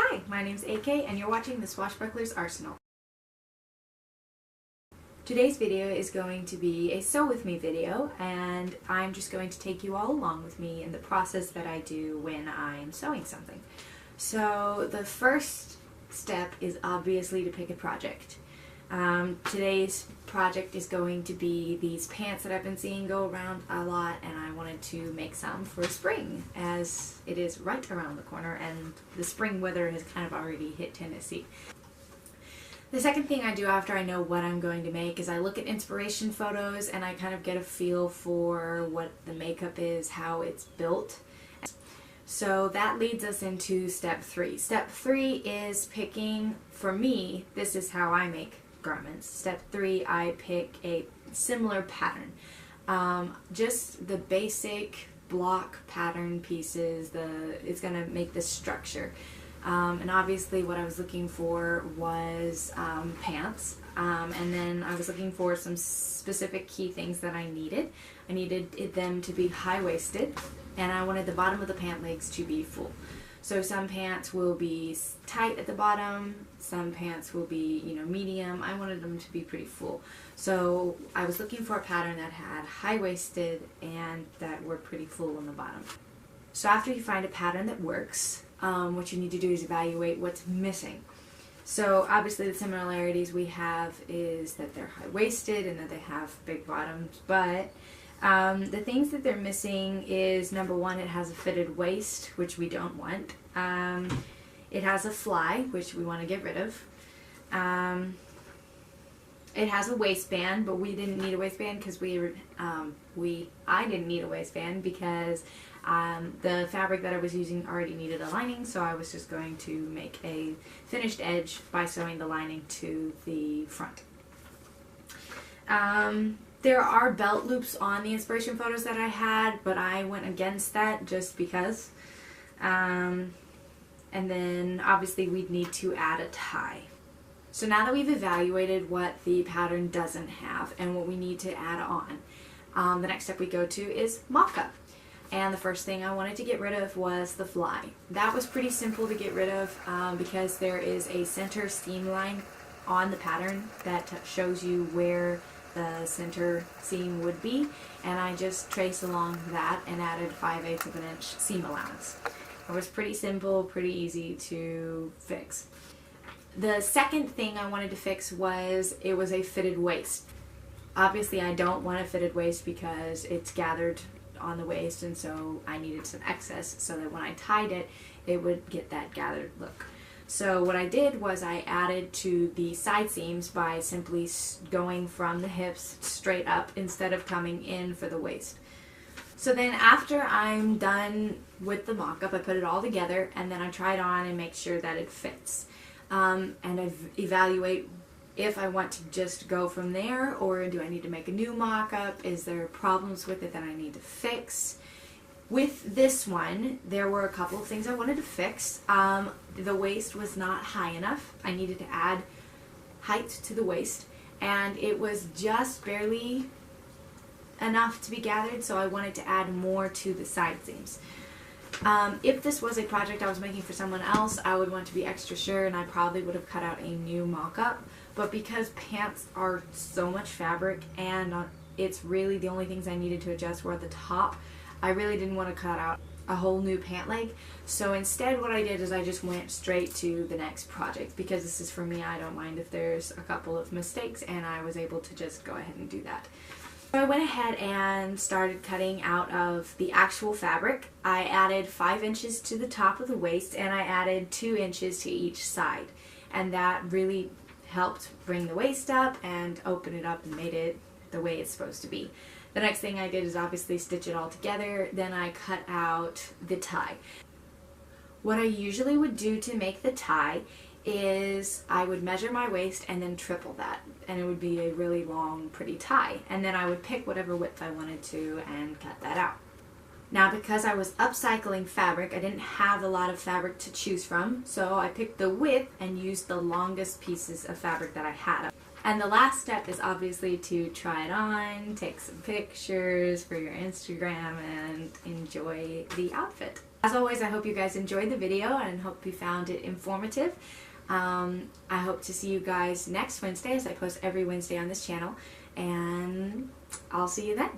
Hi, my name's AK and you're watching the Swashbuckler's Arsenal. Today's video is going to be a sew with me video, and I'm just going to take you all along with me in the process that I do when I'm sewing something. So the first step is obviously to pick a project. Today's project is going to be these pants that I've been seeing go around a lot, and I wanted to make some for spring as it is right around the corner and the spring weather has kind of already hit Tennessee. The second thing I do after I know what I'm going to make is I look at inspiration photos and I kind of get a feel for what the makeup is, how it's built. So that leads us into step 3. Step 3 is picking, for me, this is how I make garments. Step 3, I pick a similar pattern. Just the basic block pattern pieces, it's going to make the structure. And obviously what I was looking for was pants, and then I was looking for some specific key things that I needed. I needed them to be high-waisted, and I wanted the bottom of the pant legs to be full. So some pants will be tight at the bottom, some pants will be, medium. I wanted them to be pretty full. So I was looking for a pattern that had high-waisted and that were pretty full on the bottom. So after you find a pattern that works, what you need to do is evaluate what's missing. So obviously the similarities we have is that they're high-waisted and that they have big bottoms, but the things that they're missing is, number one, it has a fitted waist, which we don't want. It has a fly, which we want to get rid of. It has a waistband, but we didn't need a waistband because I didn't need a waistband because the fabric that I was using already needed a lining, so I was just going to make a finished edge by sewing the lining to the front. There are belt loops on the inspiration photos that I had, but I went against that just because. And then obviously we'd need to add a tie. So now that we've evaluated what the pattern doesn't have and what we need to add on, the next step we go to is mock-up. And the first thing I wanted to get rid of was the fly. That was pretty simple to get rid of because there is a center seam line on the pattern that shows you where the center seam would be, and I just traced along that and added 5/8 of an inch seam allowance. It was pretty simple, pretty easy to fix. The second thing I wanted to fix was it was a fitted waist. Obviously I don't want a fitted waist because it's gathered on the waist, and so I needed some excess so that when I tied it, it would get that gathered look. So what I did was I added to the side seams by simply going from the hips straight up instead of coming in for the waist. So then after I'm done with the mock-up, I put it all together and then I try it on and make sure that it fits. And I evaluate if I want to just go from there, or do I need to make a new mock-up? Is there problems with it that I need to fix? With this one, there were a couple of things I wanted to fix. The waist was not high enough. I needed to add height to the waist, and it was just barely enough to be gathered, so I wanted to add more to the side seams. If this was a project I was making for someone else, I would want to be extra sure, and I probably would have cut out a new mock-up. But because pants are so much fabric and it's really the only things I needed to adjust were at the top, I really didn't want to cut out a whole new pant leg. So instead what I did is I just went straight to the next project. Because this is for me, I don't mind if there's a couple of mistakes, and I was able to just go ahead and do that. So I went ahead and started cutting out of the actual fabric. I added 5 inches to the top of the waist, and I added 2 inches to each side. And that really helped bring the waist up and open it up and made it the way it's supposed to be. The next thing I did is obviously stitch it all together. Then I cut out the tie. What I usually would do to make the tie is I would measure my waist and then triple that, and it would be a really long, pretty tie. And then I would pick whatever width I wanted to and cut that out. Now, because I was upcycling fabric, I didn't have a lot of fabric to choose from, so I picked the width and used the longest pieces of fabric that I had. And the last step is obviously to try it on, take some pictures for your Instagram, and enjoy the outfit. As always, I hope you guys enjoyed the video and hope you found it informative. I hope to see you guys next Wednesday, as I post every Wednesday on this channel, and I'll see you then.